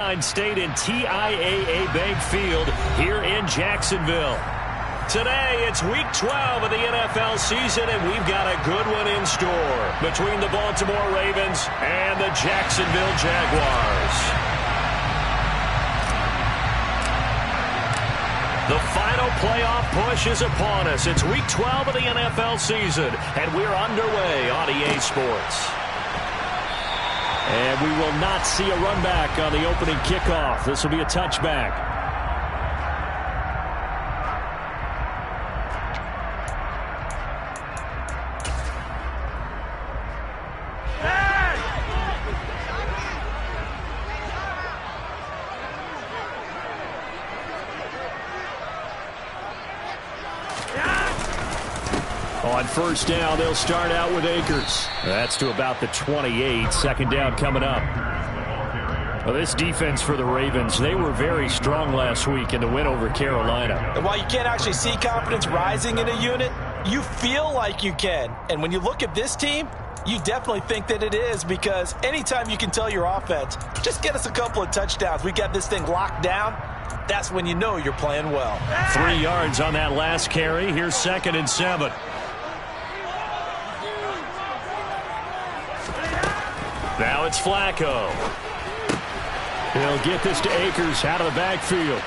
State in TIAA Bank Field here in Jacksonville. Today, it's Week 12 of the NFL season, and we've got a good one in store between the Baltimore Ravens and the Jacksonville Jaguars. The final playoff push is upon us. It's Week 12 of the NFL season, and we're underway on EA Sports. And we will not see a run back on the opening kickoff. This will be a touchback. On first down, they'll start out with Akers. That's to about the 28. Second down coming up. Well, this defense for the Ravens, they were very strong last week in the win over Carolina. And while you can't actually see confidence rising in a unit, you feel like you can. And when you look at this team, you definitely think that it is, because anytime you can tell your offense, just get us a couple of touchdowns, we got this thing locked down, that's when you know you're playing well. 3 yards on that last carry. Here's 2nd and 7. Now it's Flacco. He'll get this to Akers out of the backfield.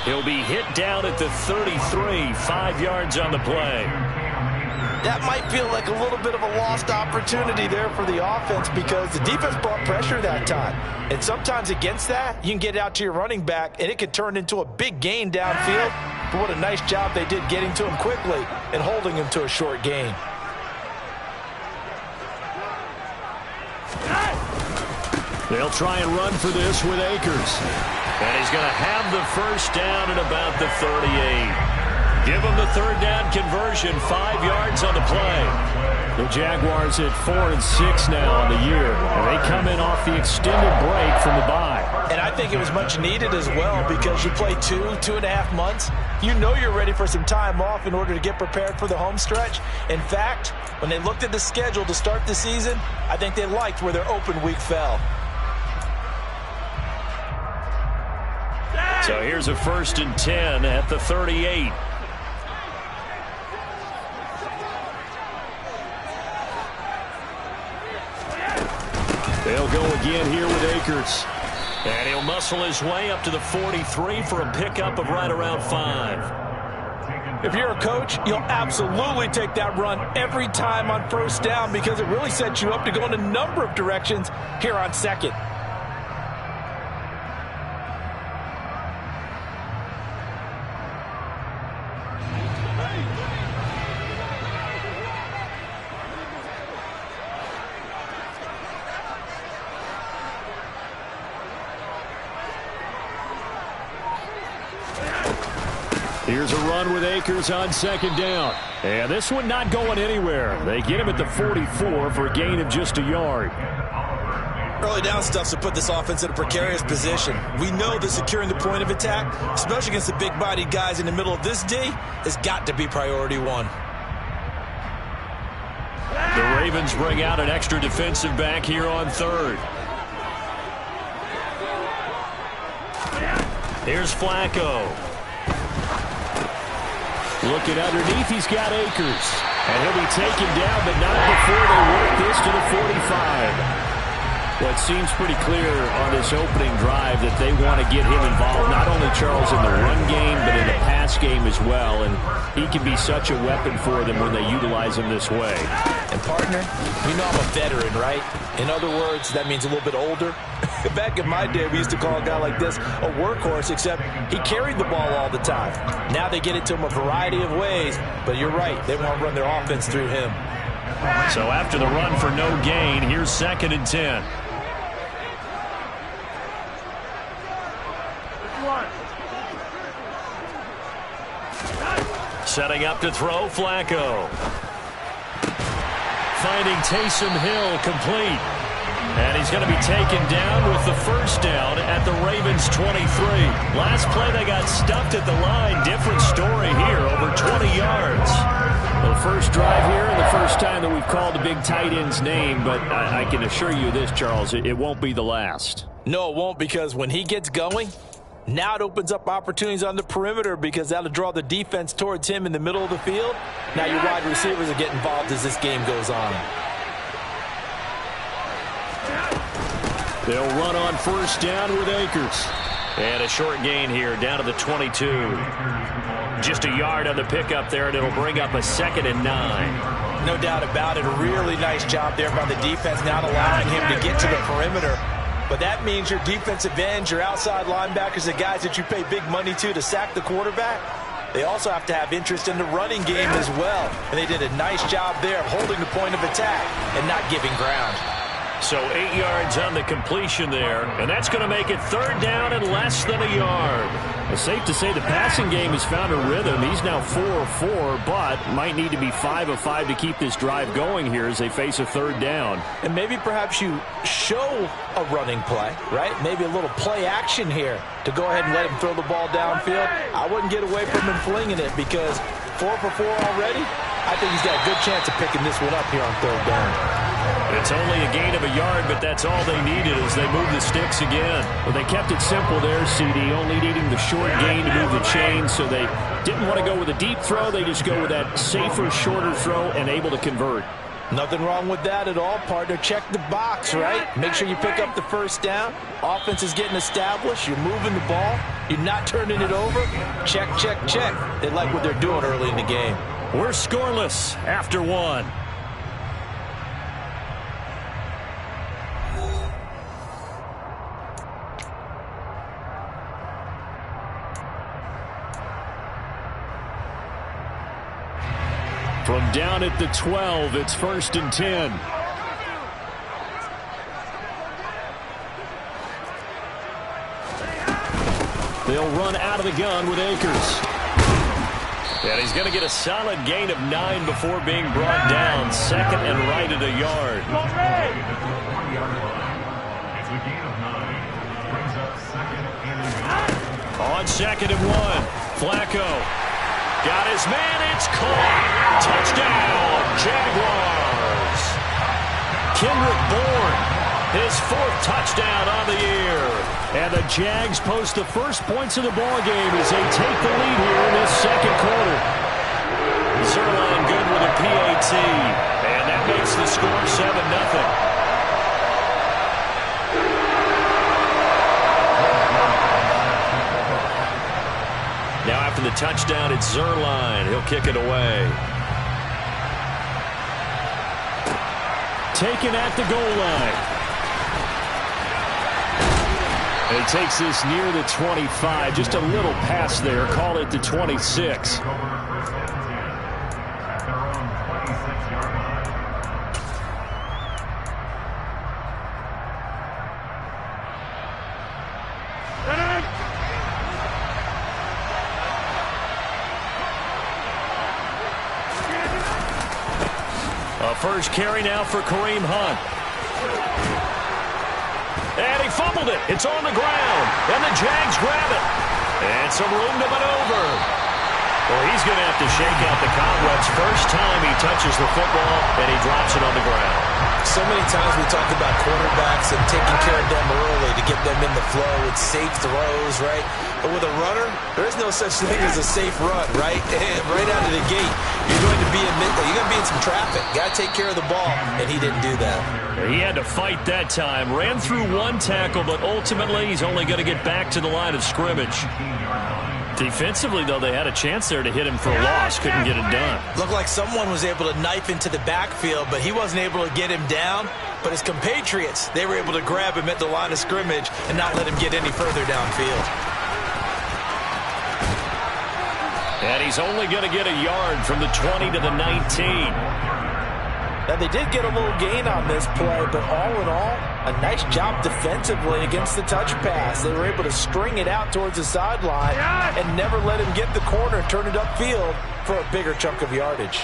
He'll be hit down at the 33, 5 yards on the play. That might feel like a little bit of a lost opportunity there for the offense, because the defense brought pressure that time. And sometimes against that, you can get out to your running back, and it could turn into a big gain downfield. But what a nice job they did getting to him quickly and holding him to a short gain. They'll try and run for this with Akers. And he's going to have the first down at about the 38. Give him the third down conversion, 5 yards on the play. The Jaguars at 4-6 now on the year, and they come in off the extended break from the bye. And I think it was much needed as well, because you play 2.5 months. You know you're ready for some time off in order to get prepared for the home stretch. In fact, when they looked at the schedule to start the season, I think they liked where their open week fell. So here's a 1st and 10 at the 38. They'll go again here with Akers. And he'll muscle his way up to the 43 for a pickup of right around 5. If you're a coach, you'll absolutely take that run every time on first down, because it really sets you up to go in a number of directions here on second. Here's a run with Akers on 2nd down. And this one not going anywhere. They get him at the 44 for a gain of just a yard. Early down stuff's to put this offense in a precarious position. We know that securing the point of attack, especially against the big-bodied guys in the middle of this D, has got to be priority one. The Ravens bring out an extra defensive back here on 3rd. Here's Flacco. Looking underneath, he's got Akers. And he'll be taken down, but not before they work this to the 45. Well, it seems pretty clear on this opening drive that they want to get him involved, not only, Charles, in the run game, but in the pass game as well. And he can be such a weapon for them when they utilize him this way. And, partner, you know I'm a veteran, right? In other words, that means a little bit older. Back in my day, we used to call a guy like this a workhorse, except he carried the ball all the time. Now they get it to him a variety of ways, but you're right, they want to run their offense through him. So after the run for no gain, here's 2nd and 10. Setting up to throw, Flacco. Finding Taysom Hill complete. And he's going to be taken down with the first down at the Ravens 23. Last play they got stuffed at the line. Different story here, over 20 yards. Well, the first drive here and the first time that we've called the big tight end's name, but I can assure you this, Charles, it won't be the last. No, it won't, because when he gets going, now it opens up opportunities on the perimeter because that'll draw the defense towards him in the middle of the field. Now your wide receivers will get involved as this game goes on. They'll run on first down with Akers. And a short gain here down to the 22. Just a yard on the pickup there, and it'll bring up a 2nd and 9. No doubt about it. A really nice job there by the defense, not allowing him to get to the perimeter. But that means your defensive ends, your outside linebackers, the guys that you pay big money to sack the quarterback, they also have to have interest in the running game as well. And they did a nice job there of holding the point of attack and not giving ground. So 8 yards on the completion there, and that's going to make it 3rd down and less than a yard. It's safe to say the passing game has found a rhythm. He's now 4 of 4, but might need to be 5 of 5 to keep this drive going here as they face a 3rd down. And maybe perhaps you show a running play, right? Maybe a little play action here to go ahead and let him throw the ball downfield. I wouldn't get away from him flinging it because 4 for 4 already, I think he's got a good chance of picking this one up here on 3rd down. It's only a gain of a yard, but that's all they needed as they move the sticks again. Well, they kept it simple there, CD, only needing the short gain to move the chain, so they didn't want to go with a deep throw. They just go with that safer, shorter throw and able to convert. Nothing wrong with that at all, partner. Check the box, right? Make sure you pick up the first down. Offense is getting established. You're moving the ball. You're not turning it over. Check, check, check. They like what they're doing early in the game. We're scoreless after 1. From down at the 12, it's 1st and 10. They'll run out of the gun with Akers. And he's going to get a solid gain of 9 before being brought down. 2nd and right at a yard. On 2nd and 1, Flacco. Got his man, it's caught. Touchdown, Jaguars. Kendrick Bourne, his 4th touchdown on the year. And the Jags post the first points of the ballgame as they take the lead here in this 2nd quarter. Zerline good with a PAT, and that makes the score 7-0. Now after the touchdown, it's Zerline. He'll kick it away. Taken at the goal line. And he takes this near the 25. Just a little pass there. Call it the 26. First carry now for Kareem Hunt. And he fumbled it. It's on the ground. And the Jags grab it. And some room to maneuver. Well, he's going to have to shake out the cobwebs. First time he touches the football, and he drops it on the ground. So many times we talk about quarterbacks and taking care of them early to get them in the flow with safe throws, right? But with a runner, there is no such thing as a safe run, right? Right out of the gate, you're going to be in some traffic. Got to take care of the ball, and he didn't do that. He had to fight that time. Ran through 1 tackle, but ultimately he's only going to get back to the line of scrimmage. Defensively, though, they had a chance there to hit him for a loss. Couldn't get it done. Looked like someone was able to knife into the backfield, but he wasn't able to get him down. But his compatriots, they were able to grab him at the line of scrimmage and not let him get any further downfield. And he's only going to get a yard from the 20 to the 19. Now, they did get a little gain on this play, but all in all, a nice job defensively against the touch pass. They were able to string it out towards the sideline and never let him get the corner and turn it upfield for a bigger chunk of yardage.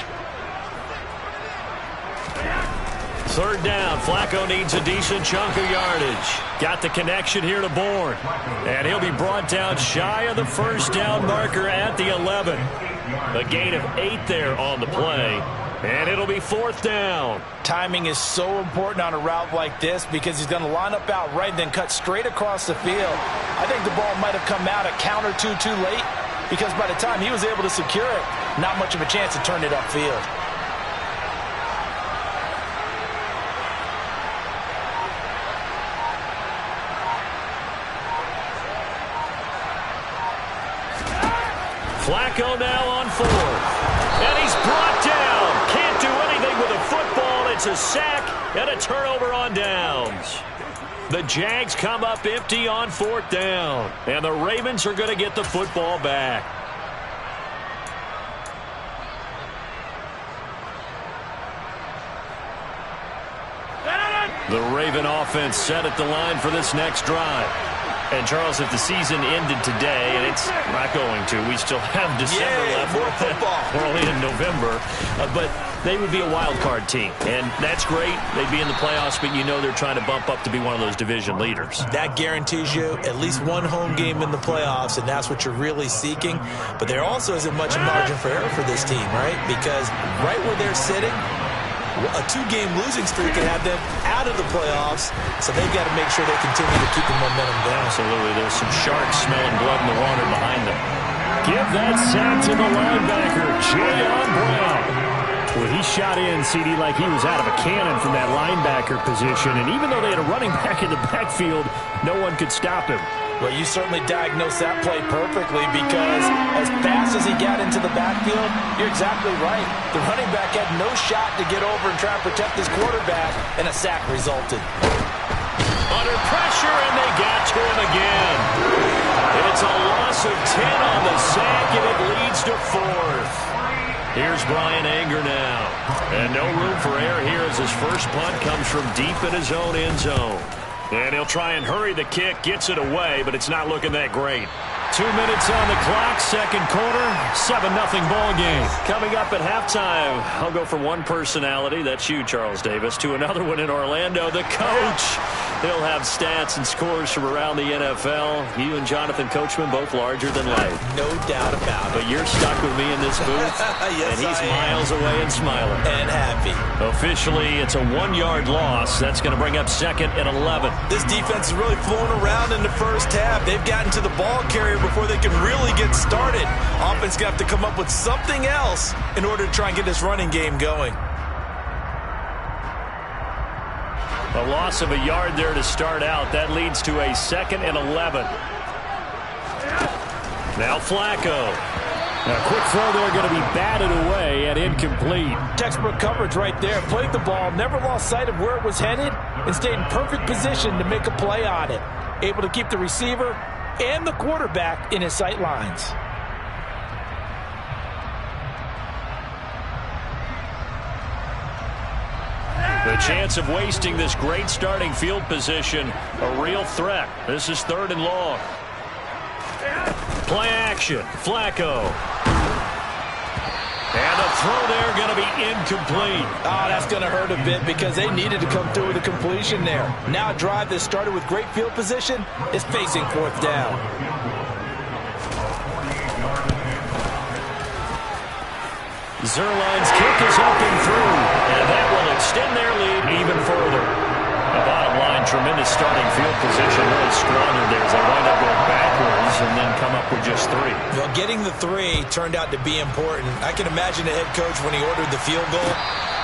3rd down. Flacco needs a decent chunk of yardage. Got the connection here to Bourne. And he'll be brought down shy of the first down marker at the 11. A gain of 8 there on the play, and it'll be 4th down. Timing is so important on a route like this because he's going to line up out right and then cut straight across the field. I think the ball might have come out a count or two too late because by the time he was able to secure it, not much of a chance to turn it upfield. Flacco now on 4th. And he's brought down. Can't do anything with a football. It's a sack and a turnover on downs. The Jags come up empty on 4th down. And the Ravens are going to get the football back. The Raven offense set at the line for this next drive. And, Charles, if the season ended today, and it's not going to, we still have December left. More football. We're only in November. But they would be a wild card team. And that's great. They'd be in the playoffs, but you know they're trying to bump up to be one of those division leaders. That guarantees you at least one home game in the playoffs, and that's what you're really seeking. But there also isn't much margin for error for this team, right? Because right where they're sitting, a 2-game losing streak can have them out of the playoffs, so they've got to make sure they continue to keep the momentum going. Absolutely. There's some sharks smelling blood in the water behind them. Give that sack to the linebacker, Jayon Brown. Well, he shot in, CD, like he was out of a cannon from that linebacker position, and even though they had a running back in the backfield, no one could stop him. Well, you certainly diagnosed that play perfectly because as fast as he got into the backfield, you're exactly right. The running back had no shot to get over and try and protect his quarterback, and a sack resulted. Under pressure, and they got to him again. It's a loss of 10 on the sack, and it leads to 4th. Here's Brian Anger now. And no room for error here as his first punt comes from deep in his own end zone. And he'll try and hurry the kick, gets it away, but it's not looking that great. 2 minutes on the clock, second quarter, 7-0 ball game. Coming up at halftime, I'll go from one personality, that's you, Charles Davis, to another one in Orlando, the coach. He'll have stats and scores from around the NFL. You and Jonathan Coachman, both larger than life. No doubt about it. But you're stuck with me in this booth, yes, and he's I am. miles away and smiling. And happy. Officially, it's a 1-yard loss. That's going to bring up 2nd and 11. This defense is really fooling around in the first half. They've gotten to the ball carrier before they can really get started. Offense going to have to come up with something else in order to try and get this running game going. A loss of a yard there to start out. That leads to a 2nd and 11. Now Flacco. A quick throw there going to be batted away and incomplete. Textbook coverage right there. Played the ball, never lost sight of where it was headed, and stayed in perfect position to make a play on it. Able to keep the receiver and the quarterback in his sight lines. The chance of wasting this great starting field position, a real threat. This is 3rd and long. Play action, Flacco. And the throw there going to be incomplete. Oh, that's going to hurt a bit because they needed to come through with a completion there. Now a drive that started with great field position is facing 4th down. Zerline's kick is up and through, and that will extend their lead even further. The bottom line, tremendous starting field position, really squandered there as they wind up going backwards and then come up with just 3. Well, getting the 3 turned out to be important. I can imagine the head coach when he ordered the field goal.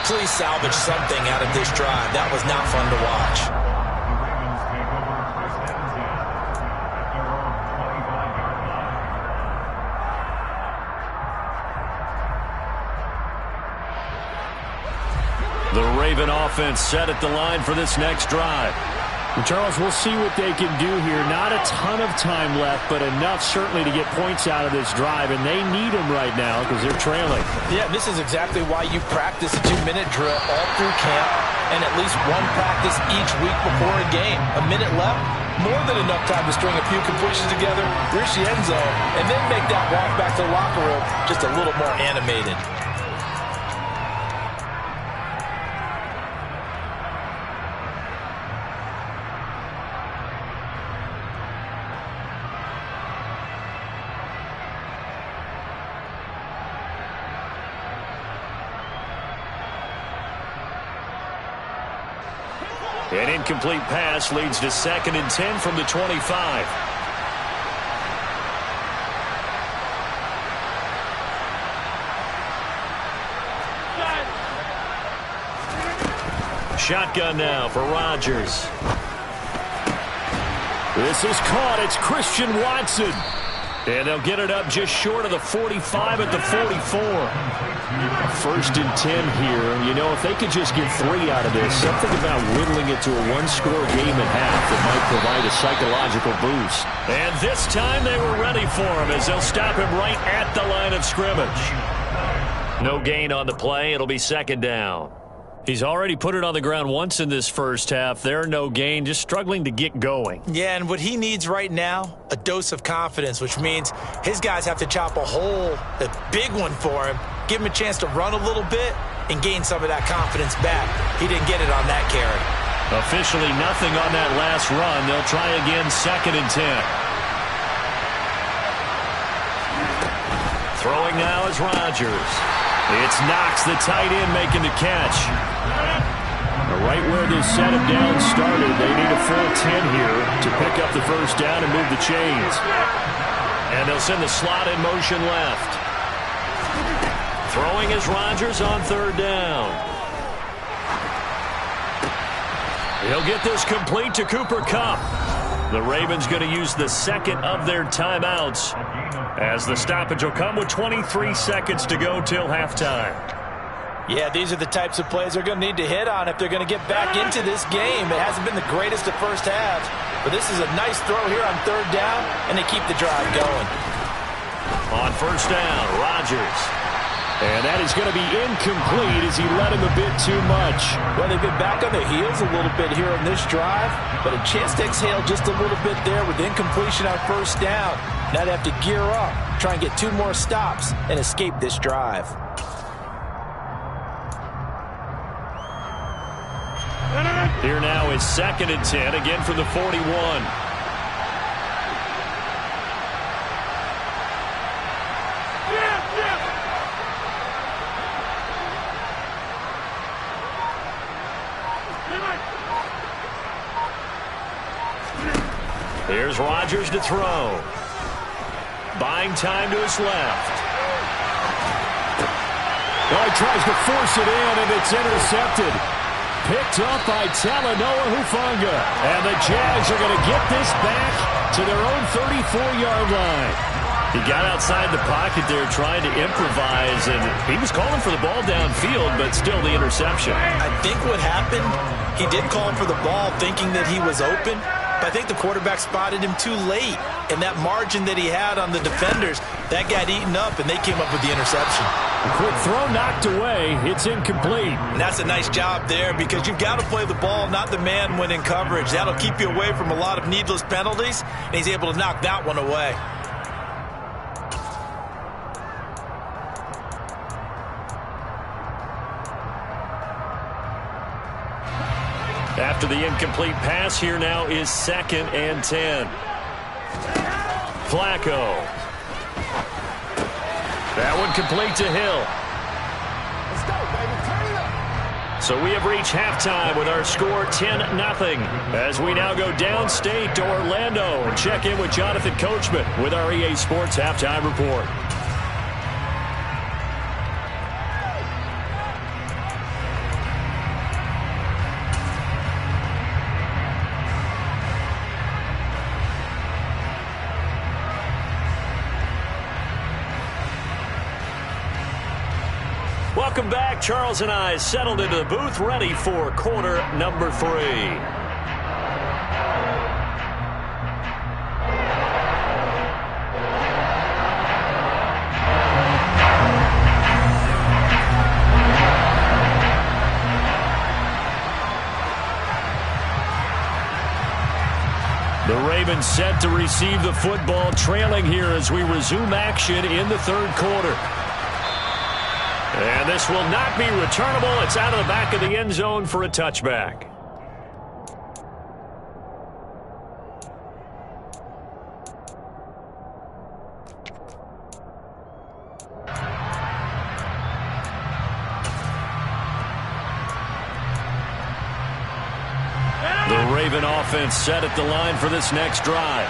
Please salvage something out of this drive. That was not fun to watch. The Raven offense set at the line for this next drive. And Charles, we'll see what they can do here. Not a ton of time left, but enough certainly to get points out of this drive, and they need them right now because they're trailing. Yeah, this is exactly why you practice a 2-minute drill all through camp and at least one practice each week before a game. A minute left, more than enough time to string a few completions together, reach the end zone, and then make that walk back to the locker room just a little more animated. An incomplete pass leads to 2nd and 10 from the 25. Shotgun now for Rodgers. This is caught. It's Christian Watson. And they'll get it up just short of the 45 at the 44. 1st and 10 here. You know, if they could just get 3 out of this, something about whittling it to a one-score game at half that might provide a psychological boost. And this time they were ready for him as they'll stop him right at the line of scrimmage. No gain on the play. It'll be 2nd down. He's already put it on the ground once in this first half. There, no gain, just struggling to get going. Yeah, and what he needs right now, a dose of confidence, which means his guys have to chop a hole, a big one for him, give him a chance to run a little bit and gain some of that confidence back. He didn't get it on that carry. Officially nothing on that last run. They'll try again, 2nd and 10. Throwing now is Rodgers. It's Knox, the tight end, making the catch. Right where this setup down started, they need a full 10 here to pick up the first down and move the chains. And they'll send the slot in motion left. Throwing is Rodgers on 3rd down. He'll get this complete to Cooper Kupp. The Ravens going to use the 2nd of their timeouts as the stoppage will come with 23 seconds to go till halftime. Yeah, these are the types of plays they're going to need to hit on if they're going to get back into this game. It hasn't been the greatest of first halves, but this is a nice throw here on 3rd down, and they keep the drive going. On 1st down, Rodgers. And that is going to be incomplete as he led him a bit too much. Well, they've been back on their heels a little bit here on this drive, but a chance to exhale just a little bit there with incompletion on 1st down. Now they have to gear up, try and get 2 more stops, and escape this drive. Here now is 2nd and 10, again from the 41. Here's Rodgers to throw. Buying time to his left. Oh, he tries to force it in, and it's intercepted. Picked up by Talanoa Hufanga. And the Jags are going to get this back to their own 34-yard line. He got outside the pocket there trying to improvise, and he was calling for the ball downfield, but still the interception. I think what happened, he did call for the ball thinking that he was open, but I think the quarterback spotted him too late, and that margin that he had on the defenders, that got eaten up, and they came up with the interception. A quick throw knocked away. It's incomplete. And that's a nice job there because you've got to play the ball, not the man when in coverage. That'll keep you away from a lot of needless penalties, and he's able to knock that one away. After the incomplete pass, here now is 2nd and 10. Flacco. That one complete to Hill. Let's go, baby. Turn it up. So we have reached halftime with our score 10-0. As we now go downstate to Orlando and check in with Jonathan Coachman with our EA Sports Halftime Report. Welcome back. Charles and I settled into the booth, ready for quarter number 3. The Ravens set to receive the football, trailing here as we resume action in the 3rd quarter. And this will not be returnable. It's out of the back of the end zone for a touchback. Raven offense set at the line for this next drive.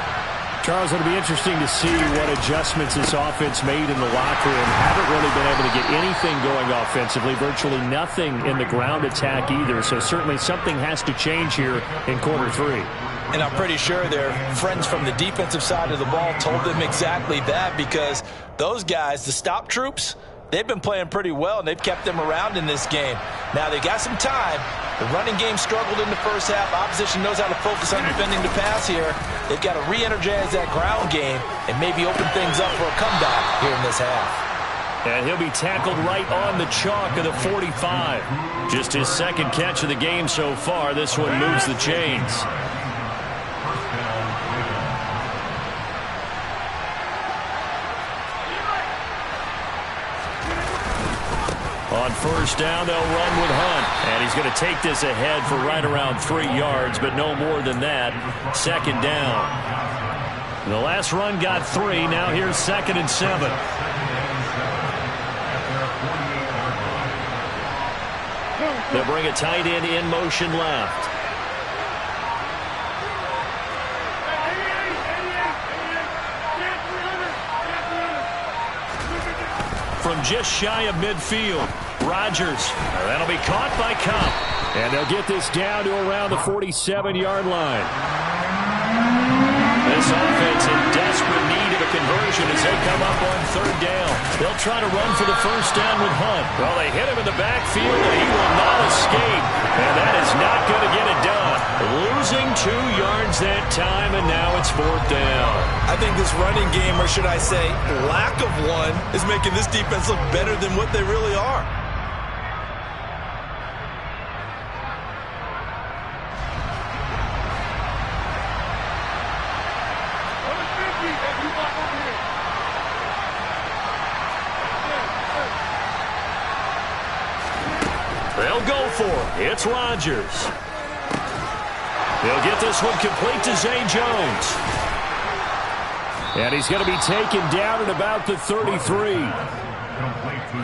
Charles, it'll be interesting to see what adjustments this offense made in the locker room. Haven't really been able to get anything going offensively, virtually nothing in the ground attack either. So certainly something has to change here in quarter three. And I'm pretty sure their friends from the defensive side of the ball told them exactly that, because those guys, the stop troops, they've been playing pretty well, and they've kept them around in this game. Now, they got some time. The running game struggled in the first half. Opposition knows how to focus on defending the pass here. They've got to re-energize that ground game and maybe open things up for a comeback here in this half. And he'll be tackled right on the chalk of the 45. Just his second catch of the game so far. This one moves the chains. On first down, they'll run with Hunt. And he's going to take this ahead for right around 3 yards, but no more than that. Second down. The last run got 3. Now here's 2nd and 7. They'll bring a tight end in motion left. From just shy of midfield, Rodgers. That'll be caught by Cup. And they'll get this down to around the 47-yard line. This offense in desperate need of a conversion as they come up on 3rd down. They'll try to run for the first down with Hunt. Well, they hit him in the backfield, and he will not escape. And that is not going to get it done. Losing 2 yards that time, and now it's 4th down. I think this running game, or should I say lack of one, is making this defense look better than what they really are. They'll go for it. It's Rodgers. He'll get this one complete to Zay Jones. And he's going to be taken down at about the 33.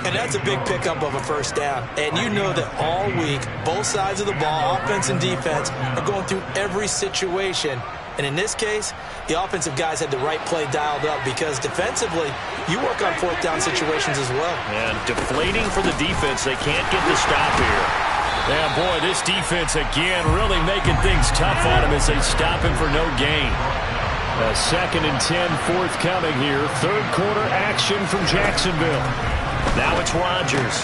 And that's a big pickup of a first down. And you know that all week, both sides of the ball, offense and defense, are going through every situation. And in this case, the offensive guys had the right play dialed up, because defensively, you work on 4th down situations as well. And deflating for the defense. They can't get the stop here. And boy, this defense again really making things tough on him as they stop him for no gain. A 2nd and 10 forthcoming here. 3rd quarter action from Jacksonville. Now it's Rodgers.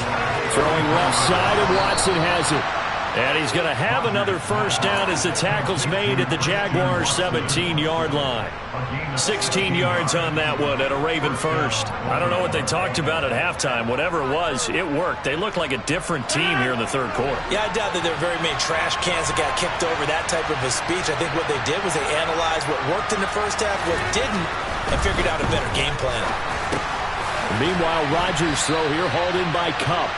Throwing left side, and Watson has it. And he's going to have another first down as the tackle's made at the Jaguars' 17-yard line. 16 yards on that one at a Raven first. I don't know what they talked about at halftime. Whatever it was, it worked. They look like a different team here in the 3rd quarter. Yeah, I doubt that there are very many trash cans that got kicked over, that type of a speech. I think what they did was they analyzed what worked in the first half, what didn't, and figured out a better game plan. Meanwhile, Rodgers' throw here hauled in by Cup.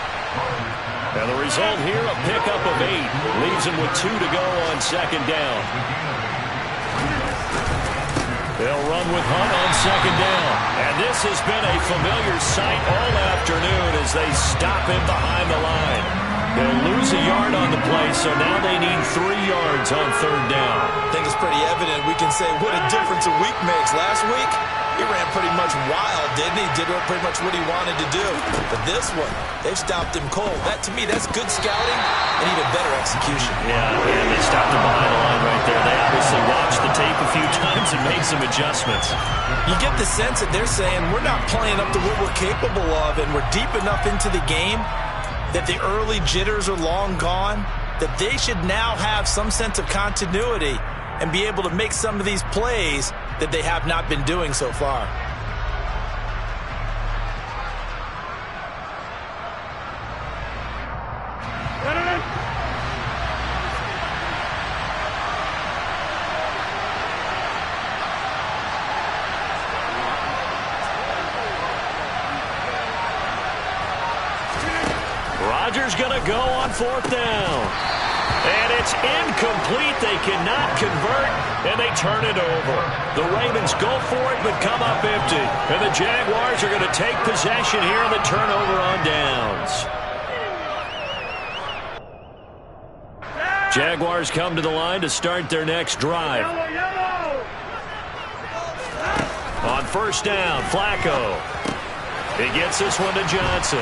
And the result here, a pickup of 8. Leaves him with 2 to go on 2nd down. They'll run with Hunt on 2nd down. And this has been a familiar sight all afternoon as they stop him behind the line. They'll lose a yard on the play, so now they need 3 yards on 3rd down. I think it's pretty evident. We can say what a difference a week makes. Last week, he ran pretty much wild, didn't he? Did pretty much what he wanted to do. But this one, they've stopped him cold. That, to me, that's good scouting and even better execution. Yeah, and they stopped him behind the line right there. They obviously watched the tape a few times and made some adjustments. You get the sense that they're saying we're not playing up to what we're capable of, and we're deep enough into the game that the early jitters are long gone, that they should now have some sense of continuity and be able to make some of these plays that they have not been doing so far. Rodgers going to go on 4th down. And it's incomplete. They cannot convert, and they turn it over. The Ravens go for it, but come up empty. And the Jaguars are going to take possession here on the turnover on downs. Jaguars come to the line to start their next drive. On first down, Flacco. He gets this one to Johnson.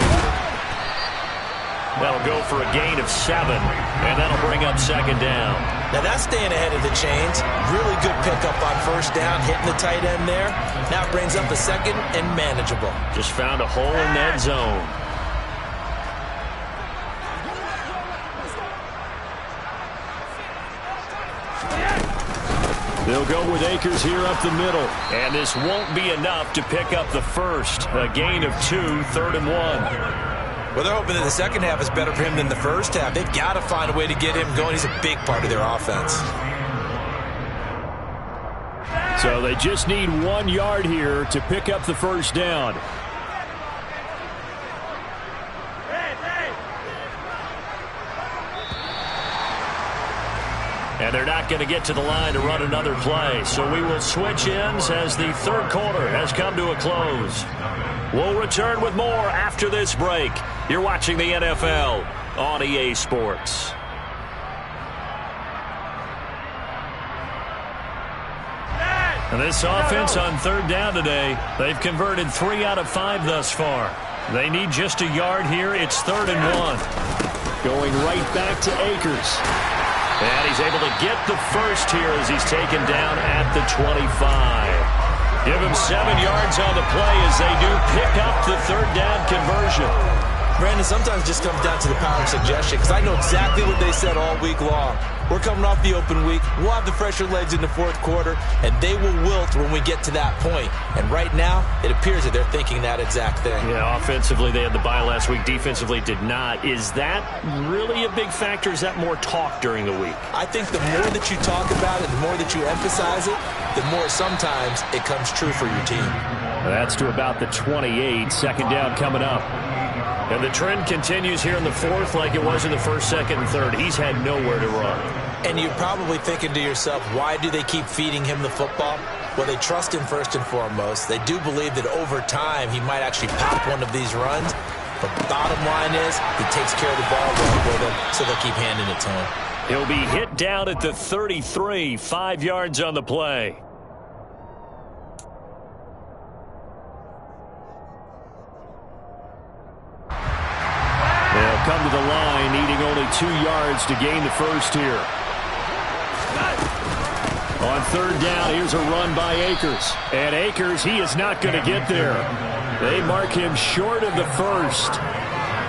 That'll go for a gain of 7, and that'll bring up second down. Now that's staying ahead of the chains. Really good pickup on first down, hitting the tight end there. Now it brings up a second and manageable. Just found a hole in that zone. They'll go with Akers here up the middle. And this won't be enough to pick up the first. A gain of 2, 3rd and 1. Well, they're hoping that the second half is better for him than the first half. They've got to find a way to get him going. He's a big part of their offense. So they just need 1 yard here to pick up the first down. And they're not going to get to the line to run another play. So we will switch ends as the third quarter has come to a close. We'll return with more after this break. You're watching the NFL on EA Sports. And this offense on third down today, they've converted 3 out of 5 thus far. They need just a yard here. It's 3rd and 1. Going right back to Akers. And he's able to get the first here as he's taken down at the 25. Give him 7 yards on the play as they do pick up the third down conversion. Brandon, sometimes it just comes down to the power of suggestion, because I know exactly what they said all week long. We're coming off the open week. We'll have the fresher legs in the fourth quarter, and they will wilt when we get to that point. And right now, it appears that they're thinking that exact thing. Yeah, offensively, they had the bye last week. Defensively, did not. Is that really a big factor? Is that more talk during the week? I think the more that you talk about it, the more that you emphasize it, the more sometimes it comes true for your team. That's to about the 28. Second down coming up. And the trend continues here in the fourth like it was in the first, second, and third. He's had nowhere to run. And you're probably thinking to yourself, why do they keep feeding him the football? Well, they trust him first and foremost. They do believe that over time he might actually pop one of these runs. But the bottom line is he takes care of the ball well with them, so they'll keep handing it to him. He'll be hit down at the 33, 5 yards on the play. They'll come to the line, needing only 2 yards to gain the first here. On third down, here's a run by Akers. And Akers, he is not going to get there. They mark him short of the first.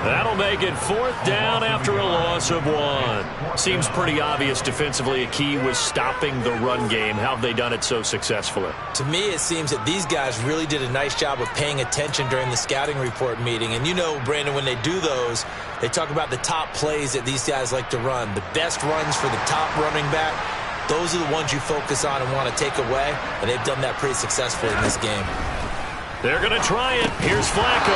That'll make it 4th down after a loss of 1. Seems pretty obvious defensively a key was stopping the run game. How have they done it so successfully? To me, it seems that these guys really did a nice job of paying attention during the scouting report meeting. And you know, Brandon, when they do those, they talk about the top plays that these guys like to run. The best runs for the top running back, those are the ones you focus on and want to take away. And they've done that pretty successfully in this game. They're going to try it. Here's Flacco.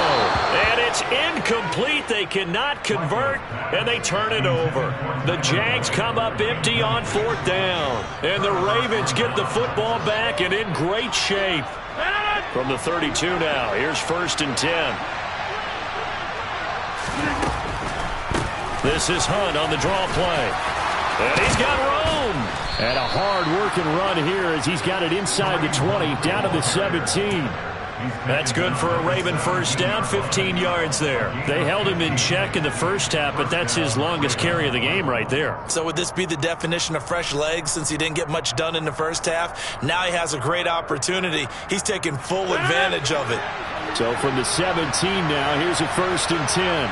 And it's incomplete. They cannot convert, and they turn it over. The Jags come up empty on 4th down. And the Ravens get the football back and in great shape. From the 32 now, here's 1st and 10. This is Hunt on the draw play. And he's got room. And a hard-working run here as he's got it inside the 20, down to the 17. That's good for a Raven first down, 15 yards there. They held him in check in the first half, but that's his longest carry of the game right there. So would this be the definition of fresh legs since he didn't get much done in the first half? Now he has a great opportunity. He's taking full advantage of it. So from the 17 now, here's a 1st and 10.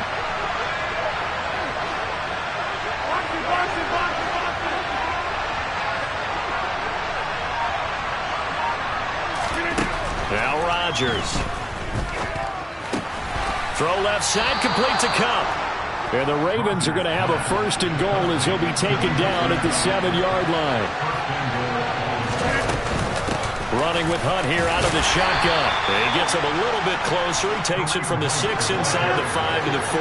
Rodgers. Throw left side, complete to Cup. And the Ravens are going to have a 1st and goal as he'll be taken down at the 7-yard line. Running with Hunt here out of the shotgun. He gets him a little bit closer. He takes it from the 6 inside the 5 to the 4.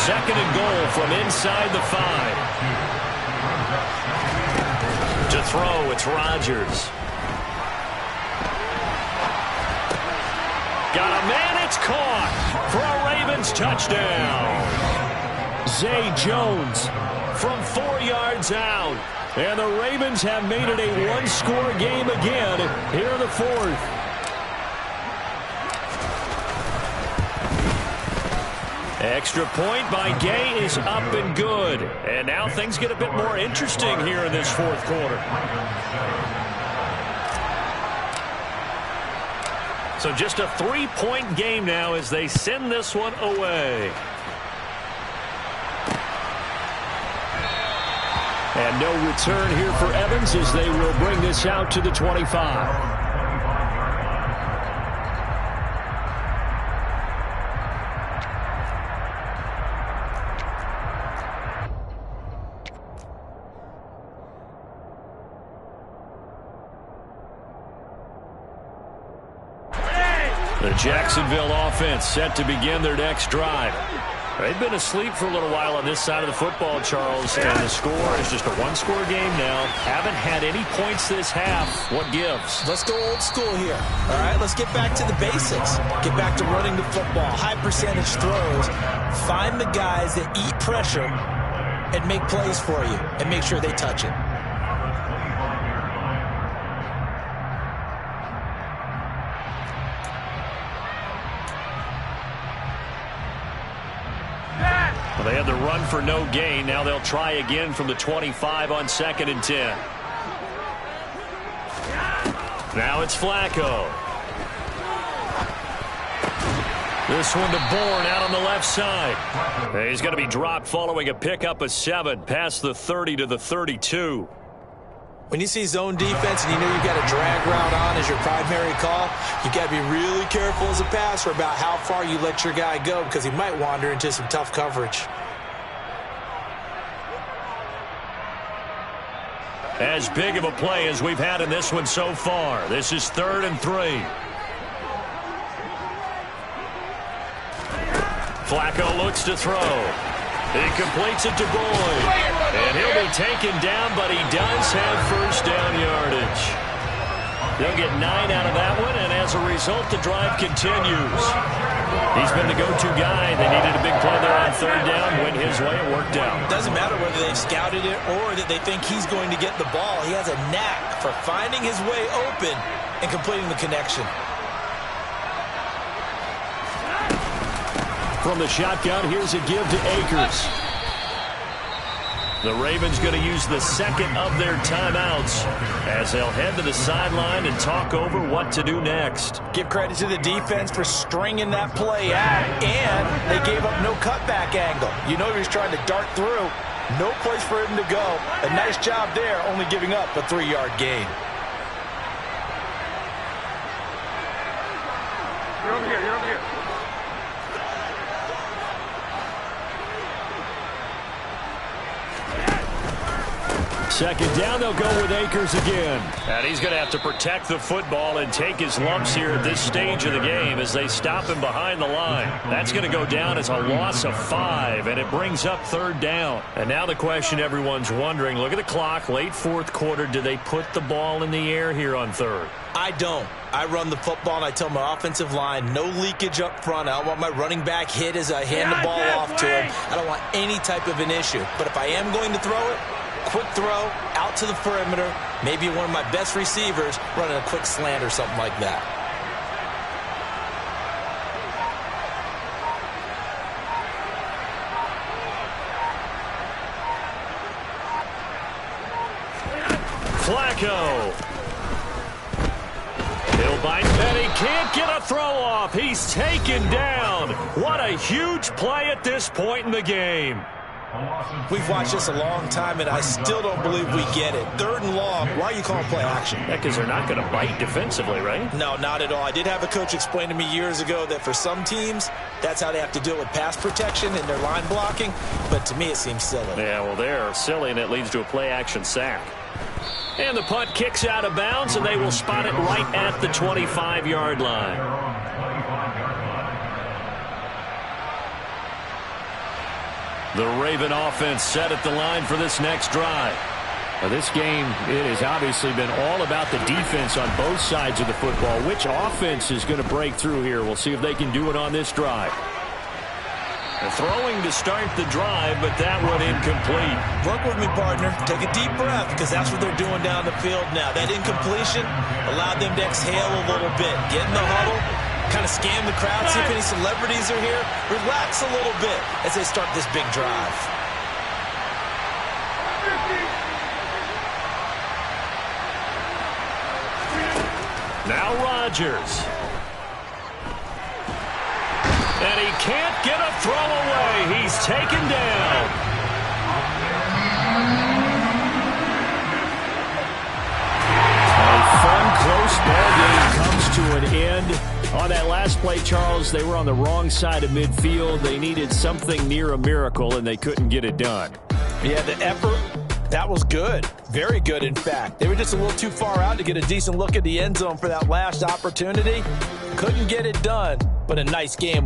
2nd and goal from inside the 5. To throw, it's Rodgers. Got a man, it's caught for a Ravens touchdown. Zay Jones from 4 yards out. And the Ravens have made it a one-score game again here in the fourth. Extra point by Gay is up and good. And now things get a bit more interesting here in this fourth quarter. So just a 3-point game now as they send this one away. And no return here for Evans as they will bring this out to the 25. The Jacksonville offense set to begin their next drive. They've been asleep for a little while on this side of the football, Charles, and the score is just a one-score game now. Haven't had any points this half. What gives? Let's go old school here. All right, let's get back to the basics. Get back to running the football, high percentage throws. Find the guys that eat pressure and make plays for you and make sure they touch it. Well, they had the run for no gain. Now they'll try again from the 25 on 2nd and 10. Now it's Flacco. This one to Bourne out on the left side. He's going to be dropped following a pickup of 7 past the 30 to the 32. When you see zone defense and you know you've got a drag route on as your primary call, you got to be really careful as a passer about how far you let your guy go because he might wander into some tough coverage. As big of a play as we've had in this one so far. This is 3rd and 3. Flacco looks to throw. He completes it to Boyd. And he'll be taken down, but he does have first down yardage. They'll get 9 out of that one, and as a result, the drive continues. He's been the go-to guy. They needed a big play there on 3rd down. Went his way, it worked out. Doesn't matter whether they've scouted it or that they think he's going to get the ball. He has a knack for finding his way open and completing the connection. From the shotgun, here's a give to Akers. The Ravens going to use the second of their timeouts as they'll head to the sideline and talk over what to do next. Give credit to the defense for stringing that play out, and they gave up no cutback angle. You know he was trying to dart through. No place for him to go. A nice job there, only giving up a 3-yard gain. You're over here, you're over here. Second down, they'll go with Akers again. And he's going to have to protect the football and take his lumps here at this stage of the game as they stop him behind the line. That's going to go down as a loss of 5, and it brings up 3rd down. And now the question everyone's wondering, look at the clock, late 4th quarter, do they put the ball in the air here on 3rd? I don't. I run the football, and I tell my offensive line, no leakage up front. I don't want my running back hit as I hand the ball off to him. I don't want any type of an issue. But if I am going to throw it, quick throw out to the perimeter, maybe one of my best receivers running a quick slant or something like that. Flacco. He'll bite, and he can't get a throw off. He's taken down. What a huge play at this point in the game. We've watched this a long time, and I still don't believe we get it. 3rd and long, why are you calling play action? Yeah, because they're not going to bite defensively, right? No, not at all. I did have a coach explain to me years ago that for some teams, that's how they have to deal with pass protection and their line blocking. But to me, it seems silly. Yeah, well, they're silly, and it leads to a play action sack. And the punt kicks out of bounds, and they will spot it right at the 25-yard line. The Raven offense set at the line for this next drive. Well, this game, it has obviously been all about the defense on both sides of the football. Which offense is going to break through here? We'll see if they can do it on this drive. Throwing to start the drive, but that one incomplete. Work with me, partner. Take a deep breath, because that's what they're doing down the field now. That incompletion allowed them to exhale a little bit. Get in the huddle, kind of scan the crowd, see if any celebrities are here. Relax a little bit as they start this big drive. Now Rodgers. And he can't get a throw away. He's taken down. A fun, close ball game comes to an end. On that last play, Charles, they were on the wrong side of midfield. They needed something near a miracle, and they couldn't get it done. Yeah, the effort, that was good. Very good, in fact. They were just a little too far out to get a decent look at the end zone for that last opportunity. Couldn't get it done, but a nice game.